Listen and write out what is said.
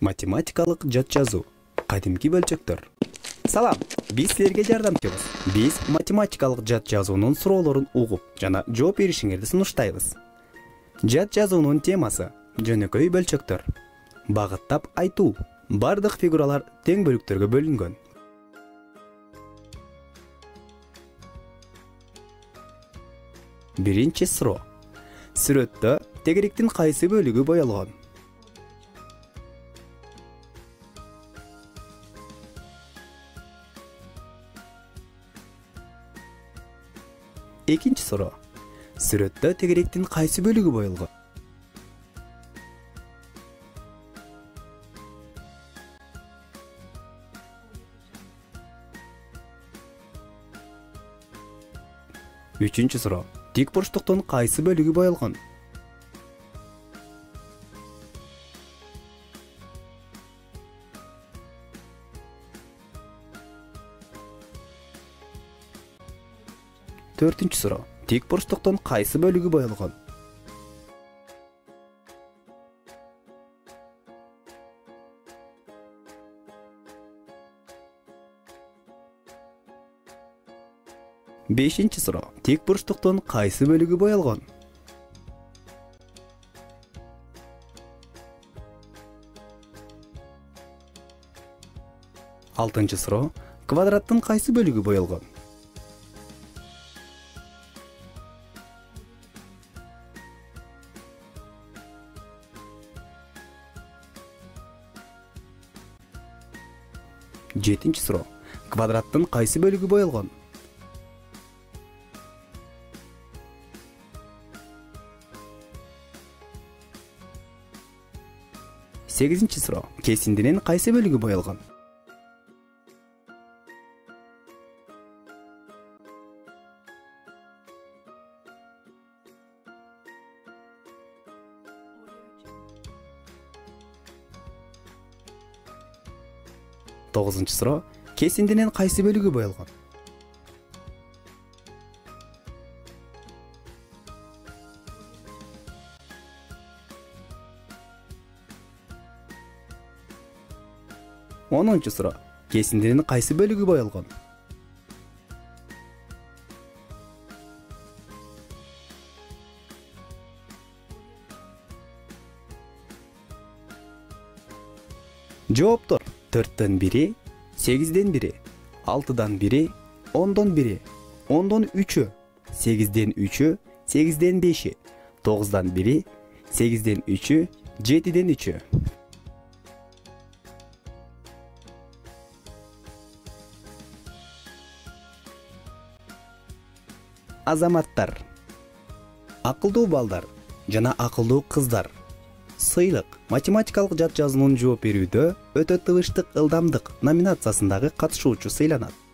Математикалык жат жазуу. Кадимки бөлчөктөр. Салам, биз силерге жардамчыбыз. Биз математикалык жат жазуунун суроолорун угуп жана жооп беришиңерди сунуштайбыз. Жат жазуунун темасы жөнөкөй бөлчөктөр. Багыттап айтуу. Бардык фигуралар тең бөлүктөргө бөлүнгөн. Биринчи суроо. Сүрөттө тегериктин кайсы бөлүгү боелгон? Экинчи суроо. Сүрөттө тегеректин кайсы бөлүгү боелгон? Үчүнчү суроо. Тик бурчтуктун кайсы бөлүгү боелгон? Төртүнчү суроо. Тик бурчтуктун кайсы бөлүгү боелгон? Бешинчи суроо. Тик бурчтуктун кайсы бөлүгү боелгон? Алтынчы суроо. Квадраттын кайсы бөлүгү боелгон? Жетинчи суроо. Квадраттын кайсы бөлүгү боелгон? Сегизинчи суроо. Кесиндинин кайсы бөлүгү боелгон? Тогузунчу суроо. Кесиндинин кайсы бөлүгү боелгон? Онунчу суроо. Кесиндинин кайсы бөлүгү боелгон? Жооптор: 4төн 1, 8ден 1, 6дан 1, 10дон 1, 10дон 3, 8ден 3, 8ден 5, 9дан 1, 8ден 3, 7ден 3. Азаматтар, акылдуу балдар жана акылдуу кыздар. Сыйлык математикалык жат жазуунун жооп берүүдө өтө тыбыштык ылдамдык номинациясындагы катышуучу сыйланат.